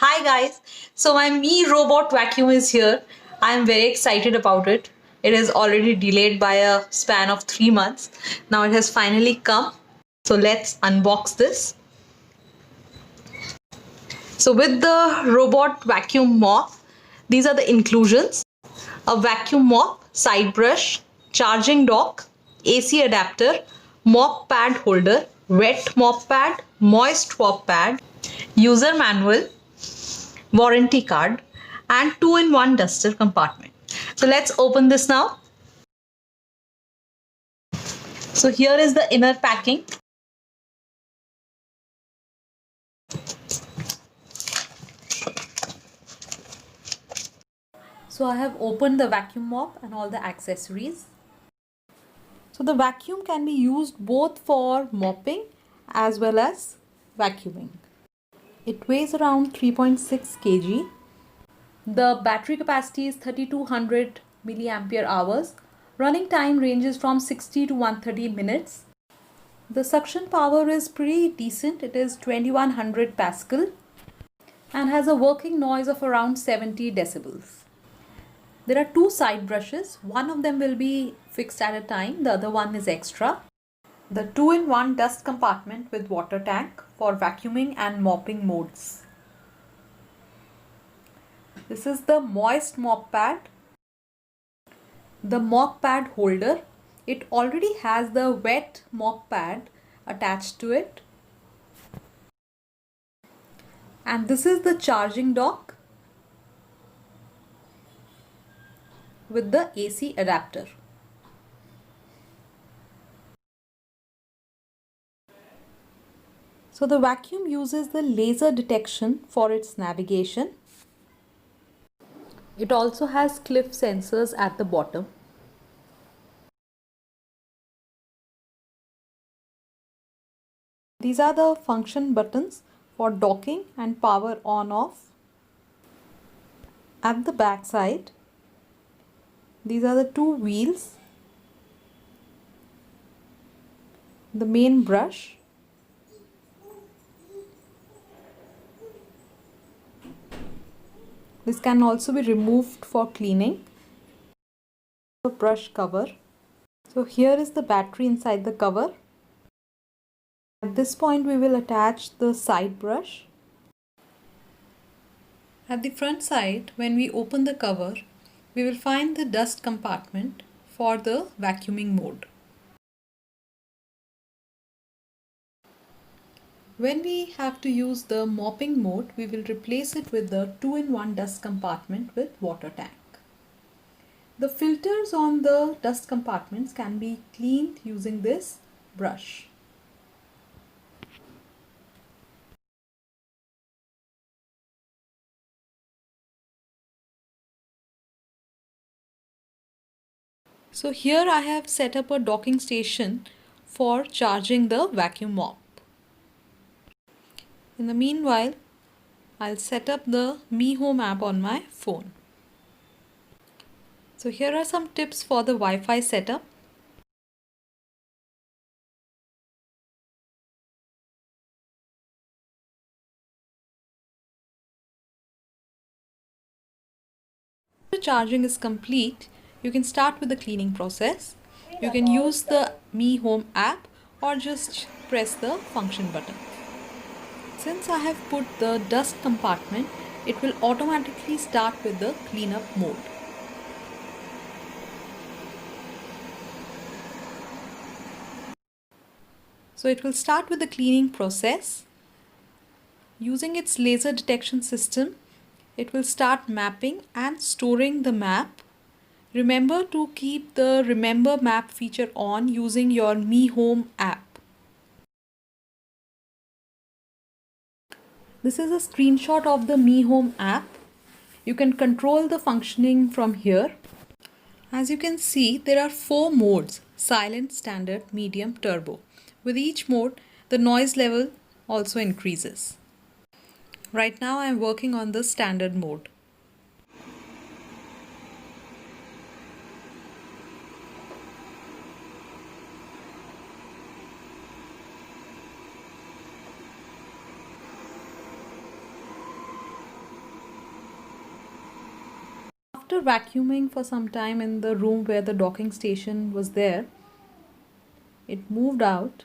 Hi guys, so my Me Robot vacuum is here. I am very excited about it. It is already delayed by a span of 3 months. Now it has finally come. So let's unbox this. So with the robot vacuum mop, these are the inclusions. A vacuum mop, side brush, charging dock, AC adapter, mop pad holder, wet mop pad, moist mop pad, user manual, warranty card, and 2-in-1 duster compartment. So let's open this now. So here is the inner packing. So I have opened the vacuum mop and all the accessories. So the vacuum can be used both for mopping as well as vacuuming. It weighs around 3.6 kg. The battery capacity is 3200 milliampere hours. Running time ranges from 60 to 130 minutes. The suction power is pretty decent. It is 2100 Pascal and has a working noise of around 70 decibels. There are two side brushes. One of them will be fixed at a time. The other one is extra. The 2-in-1 dust compartment with water tank for vacuuming and mopping modes. This is the moist mop pad. The mop pad holder. It already has the wet mop pad attached to it. And this is the charging dock with the AC adapter. So the vacuum uses the laser detection for its navigation. It also has cliff sensors at the bottom. These are the function buttons for docking and power on off. At the back side, these are the two wheels, the main brush, this can also be removed for cleaning, the brush cover. So here is the battery inside the cover. At this point we will attach the side brush. At the front side, when we open the cover, we will find the dust compartment for the vacuuming mode. When we have to use the mopping mode, we will replace it with the 2-in-1 dust compartment with water tank. The filters on the dust compartments can be cleaned using this brush. So here I have set up a docking station for charging the vacuum mop. In the meanwhile, I'll set up the Mi Home app on my phone. So here are some tips for the Wi-Fi setup. After charging is complete, you can start with the cleaning process. You can use the Mi Home app or just press the function button. Since I have put the dust compartment, it will automatically start with the cleanup mode. So it will start with the cleaning process. Using its laser detection system, it will start mapping and storing the map. Remember to keep the Remember Map feature on using your Mi Home app. This is a screenshot of the Mi Home app. You can control the functioning from here. As you can see, there are 4 modes: silent, standard, medium, turbo. With each mode, the noise level also increases. Right now I am working on the standard mode. after vacuuming for some time in the room where the docking station was there, it moved out.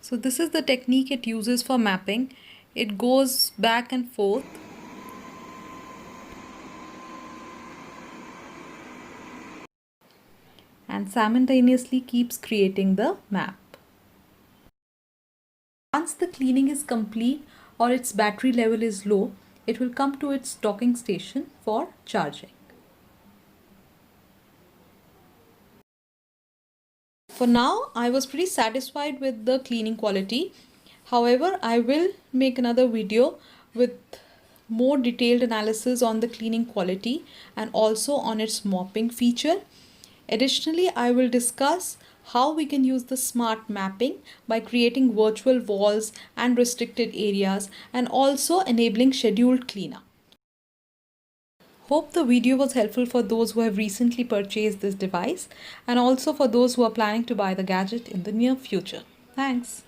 So this is the technique it uses for mapping. It goes back and forth. And simultaneously keeps creating the map. Once the cleaning is complete or its battery level is low, it will come to its docking station for charging. For now, I was pretty satisfied with the cleaning quality. However, I will make another video with more detailed analysis on the cleaning quality and also on its mopping feature. Additionally, I will discuss how we can use the smart mapping by creating virtual walls and restricted areas and also enabling scheduled cleanup. Hope the video was helpful for those who have recently purchased this device and also for those who are planning to buy the gadget in the near future. Thanks.